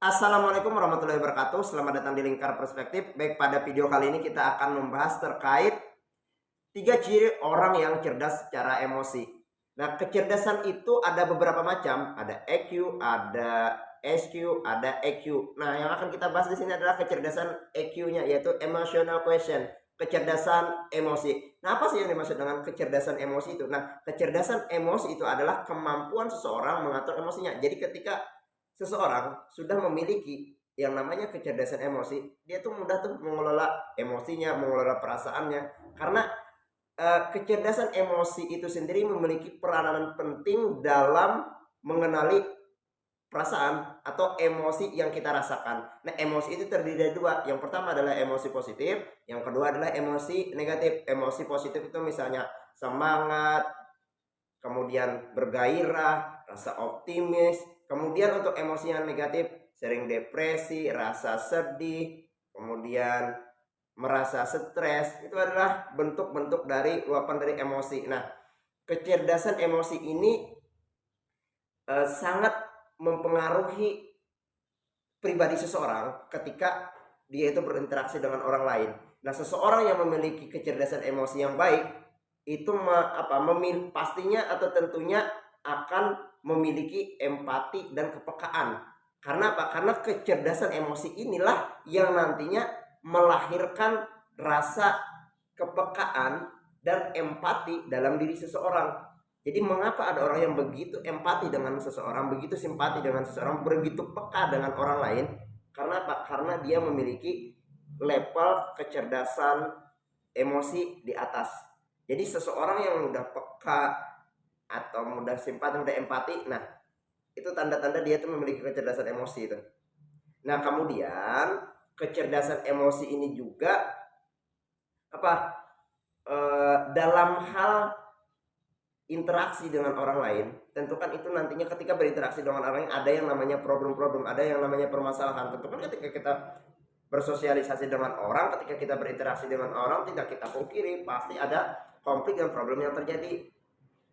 Assalamualaikum warahmatullahi wabarakatuh. Selamat datang di Lingkar Perspektif. Baik, pada video kali ini kita akan membahas terkait 3 ciri orang yang cerdas secara emosi. Nah, kecerdasan itu ada beberapa macam. Ada EQ, ada SQ, ada EQ. Nah, yang akan kita bahas di sini adalah kecerdasan EQ-nya, yaitu emotional question, kecerdasan emosi. Nah, apa sih yang dimaksud dengan kecerdasan emosi itu? Nah, kecerdasan emosi itu adalah kemampuan seseorang mengatur emosinya. Jadi ketika seseorang sudah memiliki yang namanya kecerdasan emosi, dia tuh mudah tuh mengelola emosinya, mengelola perasaannya. Karena kecerdasan emosi itu sendiri memiliki peranan penting dalam mengenali perasaan atau emosi yang kita rasakan. Nah, emosi itu terdiri dari dua. Yang pertama adalah emosi positif, yang kedua adalah emosi negatif. Emosi positif itu misalnya semangat, kemudian bergairah, rasa optimis. Kemudian untuk emosi yang negatif, sering depresi, rasa sedih, kemudian merasa stres. Itu adalah bentuk-bentuk dari luapan dari emosi. Nah, kecerdasan emosi ini sangat mempengaruhi pribadi seseorang ketika dia itu berinteraksi dengan orang lain. Nah, seseorang yang memiliki kecerdasan emosi yang baik itu pastinya atau tentunya akan memiliki empati dan kepekaan. Karena apa? Karena kecerdasan emosi inilah yang nantinya melahirkan rasa kepekaan dan empati dalam diri seseorang. Jadi mengapa ada orang yang begitu empati dengan seseorang, begitu simpati dengan seseorang, begitu peka dengan orang lain? Karena apa? Karena dia memiliki level kecerdasan emosi di atas. Jadi seseorang yang mudah peka atau mudah simpati, mudah empati, nah itu tanda-tanda dia tuh memiliki kecerdasan emosi itu. Nah, kemudian kecerdasan emosi ini juga apa? Dalam hal interaksi dengan orang lain, tentukan itu nantinya ketika berinteraksi dengan orang lain ada yang namanya problem-problem, ada yang namanya permasalahan. Tentukan ketika kita bersosialisasi dengan orang, ketika kita berinteraksi dengan orang, tidak kita pungkiri pasti ada konflik dan problem yang terjadi.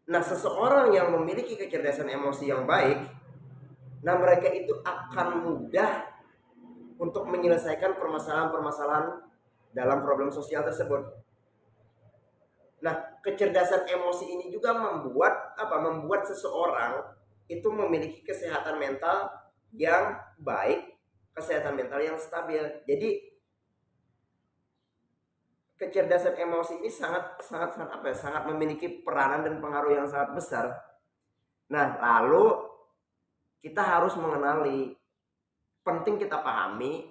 Nah, seseorang yang memiliki kecerdasan emosi yang baik, nah mereka itu akan mudah untuk menyelesaikan permasalahan-permasalahan dalam problem sosial tersebut. Nah, kecerdasan emosi ini juga membuat seseorang itu memiliki kesehatan mental yang baik, kesehatan mental yang stabil. Jadi kecerdasan emosi ini sangat memiliki peranan dan pengaruh yang sangat besar. Nah, lalu kita harus mengenali, penting kita pahami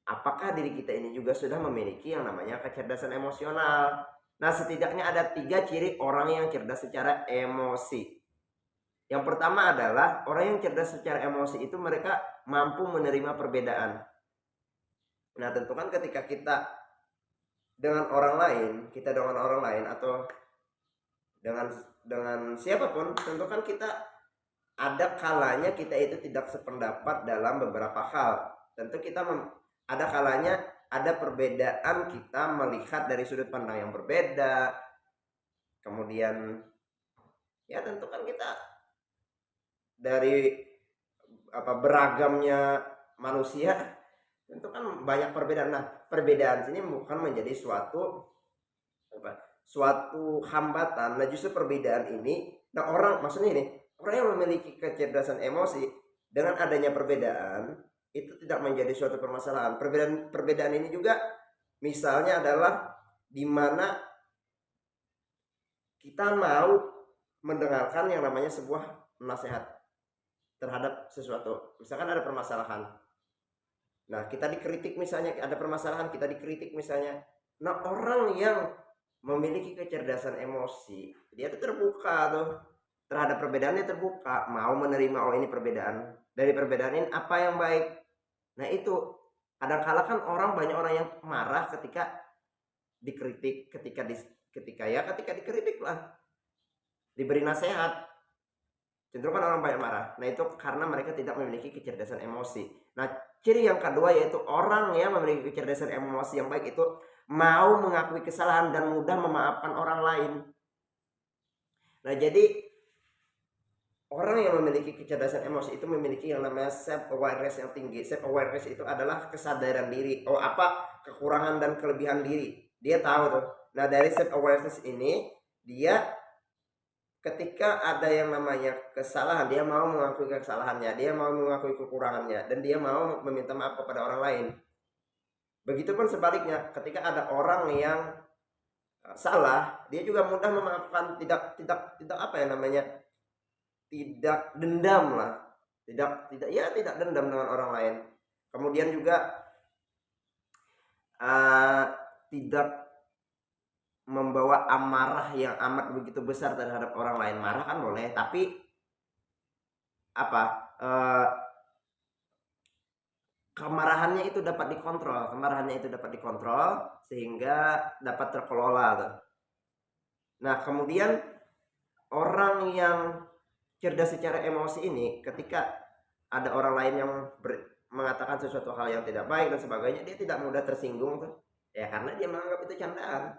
apakah diri kita ini juga sudah memiliki yang namanya kecerdasan emosional. Nah, setidaknya ada 3 ciri orang yang cerdas secara emosi. Yang pertama adalah orang yang cerdas secara emosi itu mereka mampu menerima perbedaan. Nah, tentu kan ketika kita dengan orang lain atau dengan siapapun, tentu kan kita ada kalanya kita itu tidak sependapat dalam beberapa hal. Tentu kita ada kalanya ada perbedaan, kita melihat dari sudut pandang yang berbeda. Kemudian ya tentu kan kita dari beragamnya manusia, tentu kan banyak perbedaan. Nah, perbedaan sini bukan menjadi suatu hambatan. Nah, justru perbedaan ini, nah orang maksudnya ini, orang yang memiliki kecerdasan emosi dengan adanya perbedaan itu tidak menjadi suatu permasalahan. Perbedaan ini juga misalnya adalah di mana kita mau mendengarkan yang namanya sebuah nasihat terhadap sesuatu. Misalkan ada permasalahan. Nah, kita dikritik misalnya, ada permasalahan, kita dikritik misalnya. Nah, orang yang memiliki kecerdasan emosi, dia tuh terbuka tuh terhadap perbedaannya, terbuka, mau menerima, oh ini perbedaan. Dari perbedaan ini apa yang baik. Nah, itu kadang-kala kan banyak orang yang marah ketika dikritik, ketika dikritik lah, diberi nasihat, cenderung kan orang banyak marah. Nah, itu karena mereka tidak memiliki kecerdasan emosi. Nah, ciri yang kedua yaitu orang yang memiliki kecerdasan emosi yang baik itu mau mengakui kesalahan dan mudah memaafkan orang lain. Nah, jadi orang yang memiliki kecerdasan emosi itu memiliki yang namanya self awareness yang tinggi. Self awareness itu adalah kesadaran diri. Oh, apa kekurangan dan kelebihan diri. Dia tahu tuh. Nah, dari self awareness ini dia ketika ada yang namanya kesalahan, dia mau mengakui kesalahannya, dia mau mengakui kekurangannya, dan dia mau meminta maaf kepada orang lain. Begitupun sebaliknya, ketika ada orang yang salah, dia juga mudah memaafkan, tidak apa ya namanya, tidak dendam lah, tidak dendam dengan orang lain. Kemudian juga tidak membawa amarah yang amat begitu besar terhadap orang lain. Marah kan boleh, tapi apa, kemarahannya itu dapat dikontrol sehingga dapat terkelola tuh. Nah, kemudian orang yang cerdas secara emosi ini, ketika ada orang lain yang mengatakan sesuatu hal yang tidak baik dan sebagainya, dia tidak mudah tersinggung tuh, ya karena dia menganggap itu candaan.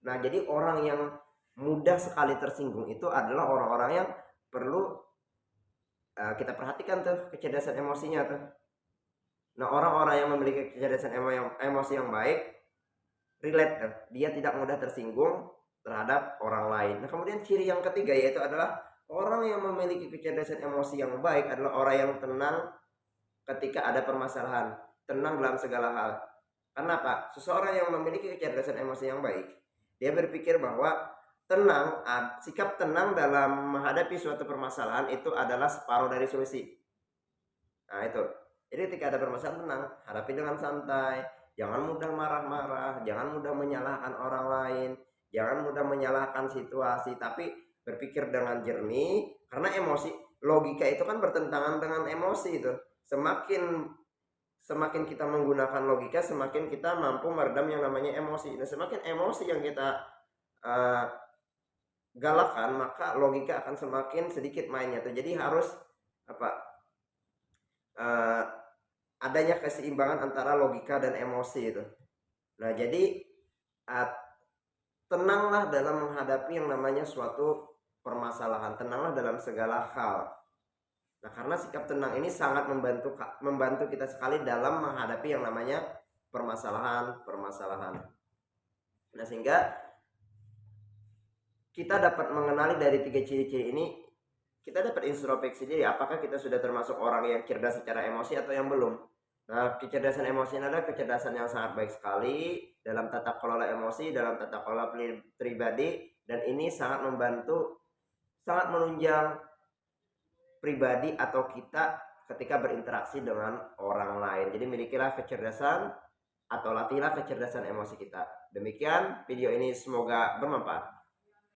Nah, jadi orang yang mudah sekali tersinggung itu adalah orang-orang yang perlu kita perhatikan tuh kecerdasan emosinya tuh. Nah, orang-orang yang memiliki kecerdasan emosi yang baik, relate tuh, dia tidak mudah tersinggung terhadap orang lain. Nah, kemudian ciri yang ketiga yaitu adalah orang yang memiliki kecerdasan emosi yang baik adalah orang yang tenang ketika ada permasalahan, tenang dalam segala hal. Kenapa? Seseorang yang memiliki kecerdasan emosi yang baik, dia berpikir bahwa sikap tenang dalam menghadapi suatu permasalahan itu adalah separuh dari solusi. Nah, itu. Jadi ketika ada permasalahan, tenang, hadapi dengan santai, jangan mudah marah-marah, jangan mudah menyalahkan orang lain, jangan mudah menyalahkan situasi, tapi berpikir dengan jernih, karena emosi, logika itu kan bertentangan dengan emosi itu. Semakin kita menggunakan logika, semakin kita mampu meredam yang namanya emosi. Nah, semakin emosi yang kita galakan, maka logika akan semakin sedikit mainnya tuh. Jadi harus apa, adanya keseimbangan antara logika dan emosi itu. Nah, jadi tenanglah dalam menghadapi yang namanya suatu permasalahan, tenanglah dalam segala hal. Nah, karena sikap tenang ini sangat membantu kita sekali dalam menghadapi yang namanya permasalahan. Nah, sehingga kita dapat mengenali dari 3 ciri-ciri ini, kita dapat introspeksi diri apakah kita sudah termasuk orang yang cerdas secara emosi atau yang belum. Nah, kecerdasan emosi adalah kecerdasan yang sangat baik sekali dalam tata kelola emosi, dalam tata kelola pribadi, dan ini sangat membantu, sangat menunjang pribadi atau kita ketika berinteraksi dengan orang lain. Jadi milikilah kecerdasan atau latihlah kecerdasan emosi kita. Demikian video ini, semoga bermanfaat.